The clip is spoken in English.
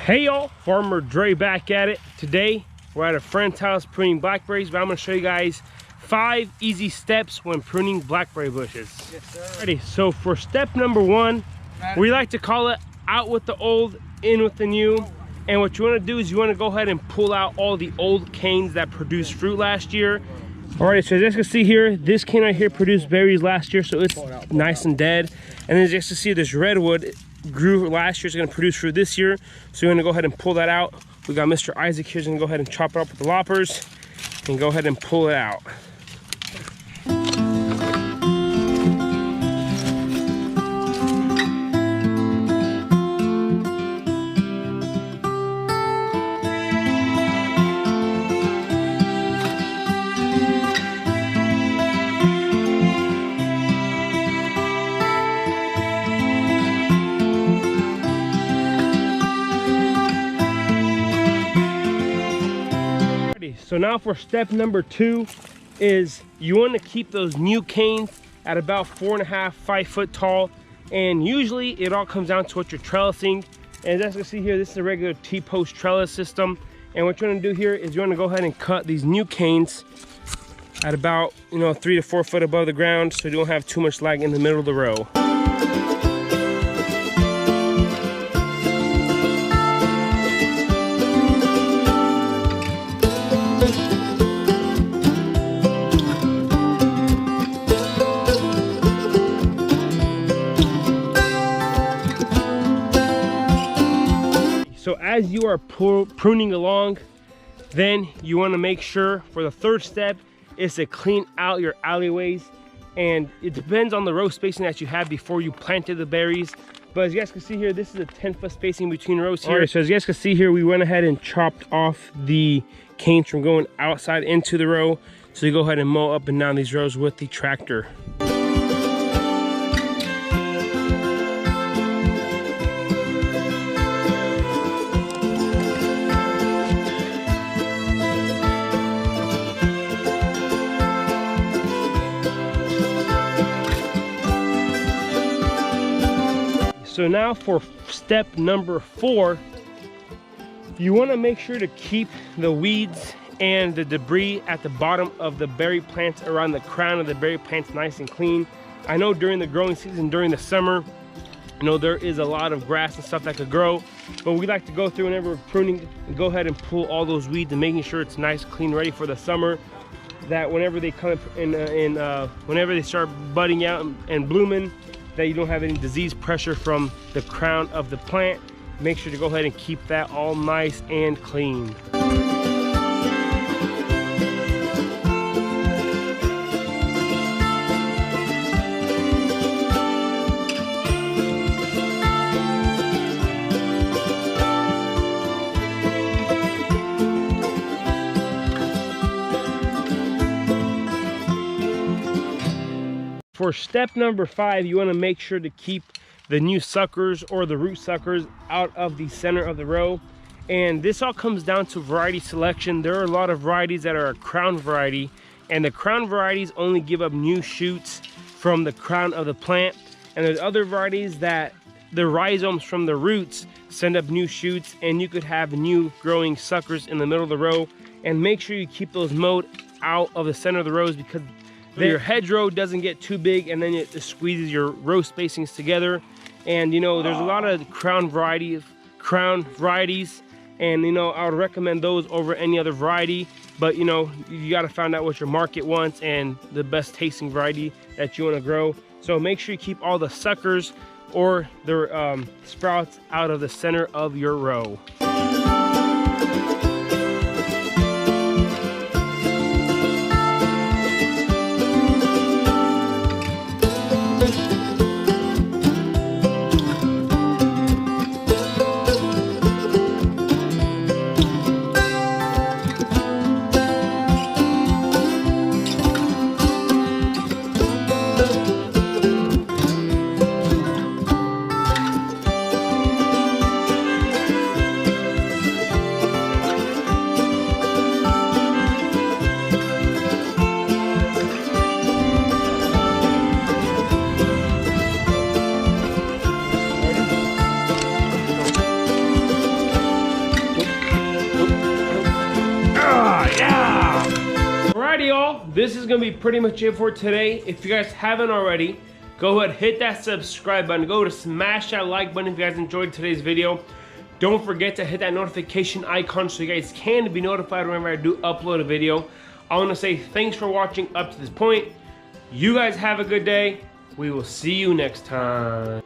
Hey y'all, Farmer Dre back at it. Today we're at a friend's house pruning blackberries, but I'm going to show you guys 5 easy steps when pruning blackberry bushes. Yes, sir. Alrighty, so for step number 1, we like to call it out with the old, in with the new. And what you want to do is you want to go ahead and pull out all the old canes that produced fruit last year. Alright, so as you can see here, this cane right here produced berries last year, so it's nice and dead. And then as you can see, this redwood grew last year, it's going to produce fruit this year, so we're going to go ahead and pull that out. We got Mr. Isaac here, who's going to go ahead and chop it up with the loppers and go ahead and pull it out. So now for step number 2 is you want to keep those new canes at about 4.5 to 5 foot tall, and usually it all comes down to what you're trellising. And as you can see here, this is a regular T-post trellis system, and what you want to do here is you want to go ahead and cut these new canes at about 3 to 4 foot above the ground, so you don't have too much lag in the middle of the row. So as you are pruning along, then you want to make sure for the 3rd step is to clean out your alleyways. And it depends on the row spacing that you have before you planted the berries. But as you guys can see here, this is a 10-foot spacing between rows here. Alright, so as you guys can see here, we went ahead and chopped off the canes from going outside into the row. So you go ahead and mow up and down these rows with the tractor. So now for step number 4, you want to make sure to keep the weeds and the debris at the bottom of the berry plants, around the crown of the berry plants, nice and clean. I know during the growing season, during the summer, there is a lot of grass and stuff that could grow, but we like to go through whenever we're pruning and go ahead and pull all those weeds and making sure it's nice, clean, ready for the summer, that whenever they come in, whenever they start budding out and blooming, that you don't have any disease pressure from the crown of the plant. Make sure to go ahead and keep that all nice and clean. For step number 5, you want to make sure to keep the new suckers or the root suckers out of the center of the row. And this all comes down to variety selection. There are a lot of varieties that are a crown variety, and the crown varieties only give up new shoots from the crown of the plant. And there's other varieties that the rhizomes from the roots send up new shoots, and you could have new growing suckers in the middle of the row. And make sure you keep those mowed out of the center of the rows, because your hedgerow doesn't get too big and then it squeezes your row spacings together. And there's a lot of crown varieties, and I would recommend those over any other variety. But you got to find out what your market wants and the best tasting variety that you want to grow. So make sure you keep all the suckers or the sprouts out of the center of your row. Well, this is gonna be pretty much it for today. If you guys haven't already, go ahead, hit that subscribe button. Go to smash that like button if you guys enjoyed today's video. Don't forget to hit that notification icon so you guys can be notified whenever I do upload a video. I want to say thanks for watching up to this point. You guys have a good day. We will see you next time.